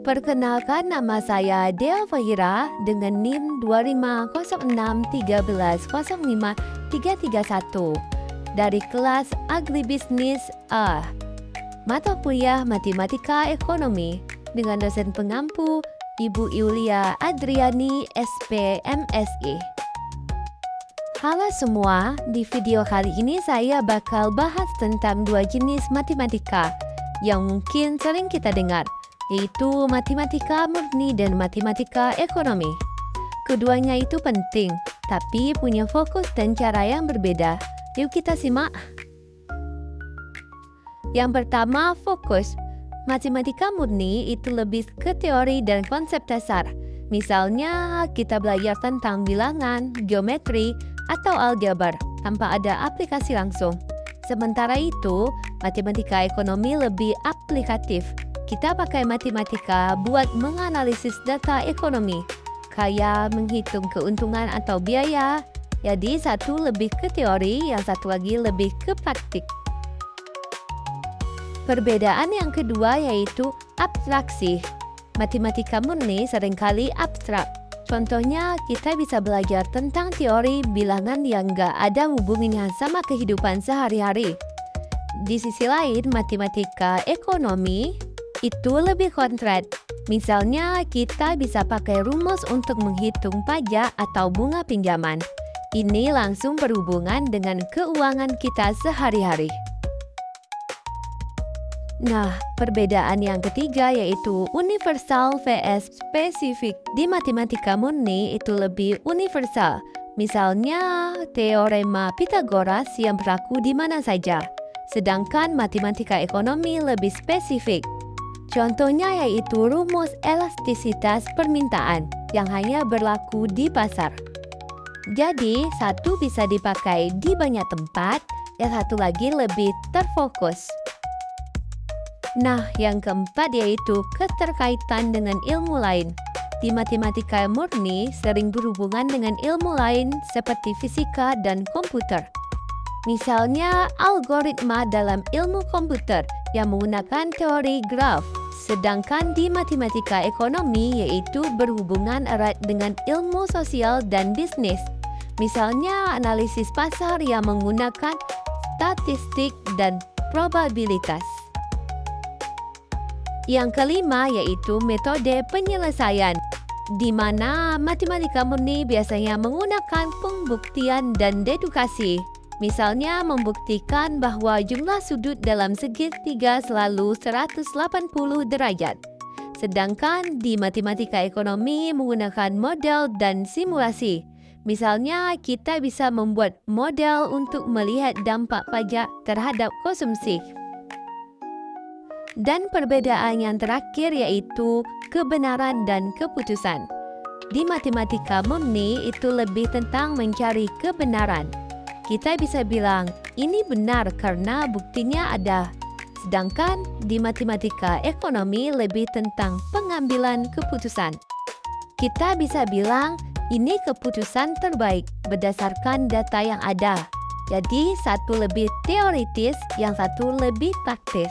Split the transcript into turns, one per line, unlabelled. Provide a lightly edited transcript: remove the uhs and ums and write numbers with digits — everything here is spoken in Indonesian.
Perkenalkan, nama saya Dea Fahira dengan NIM 2506130531 dari kelas Agribisnis A. Mata kuliah Matematika Ekonomi dengan dosen pengampu Ibu Yulia Adriani, SP, MSI. Halo semua, di video kali ini saya bakal bahas tentang dua jenis matematika yang mungkin sering kita dengar, yaitu matematika murni dan matematika ekonomi. Keduanya itu penting, tapi punya fokus dan cara yang berbeda. Yuk kita simak. Yang pertama, fokus. Matematika murni itu lebih ke teori dan konsep dasar. Misalnya, kita belajar tentang bilangan, geometri, atau aljabar tanpa ada aplikasi langsung. Sementara itu, matematika ekonomi lebih aplikatif. Kita pakai matematika buat menganalisis data ekonomi, kayak menghitung keuntungan atau biaya. Jadi satu lebih ke teori, yang satu lagi lebih ke praktik. Perbedaan yang kedua yaitu abstraksi. Matematika murni seringkali abstrak. Contohnya, kita bisa belajar tentang teori bilangan yang nggak ada hubungannya sama kehidupan sehari-hari. Di sisi lain, matematika ekonomi itu lebih konkret. Misalnya, kita bisa pakai rumus untuk menghitung pajak atau bunga pinjaman. Ini langsung berhubungan dengan keuangan kita sehari-hari. Nah, perbedaan yang ketiga yaitu universal vs spesifik. Di matematika murni itu lebih universal. Misalnya, teorema Pythagoras yang berlaku di mana saja. Sedangkan matematika ekonomi lebih spesifik. Contohnya yaitu rumus elastisitas permintaan yang hanya berlaku di pasar. Jadi, satu bisa dipakai di banyak tempat, yang satu lagi lebih terfokus. Nah, yang keempat yaitu keterkaitan dengan ilmu lain. Di matematika murni sering berhubungan dengan ilmu lain seperti fisika dan komputer. Misalnya, algoritma dalam ilmu komputer yang menggunakan teori graf. Sedangkan di matematika ekonomi yaitu berhubungan erat dengan ilmu sosial dan bisnis. Misalnya, analisis pasar yang menggunakan statistik dan probabilitas. Yang kelima yaitu metode penyelesaian, di mana matematika murni biasanya menggunakan pembuktian dan dedukasi. Misalnya, membuktikan bahwa jumlah sudut dalam segitiga selalu 180 derajat. Sedangkan di matematika ekonomi menggunakan model dan simulasi. Misalnya, kita bisa membuat model untuk melihat dampak pajak terhadap konsumsi. Dan perbedaan yang terakhir yaitu kebenaran dan keputusan. Di matematika murni itu lebih tentang mencari kebenaran. Kita bisa bilang, ini benar karena buktinya ada. Sedangkan di matematika ekonomi lebih tentang pengambilan keputusan. Kita bisa bilang, ini keputusan terbaik berdasarkan data yang ada. Jadi, satu lebih teoritis, yang satu lebih praktis.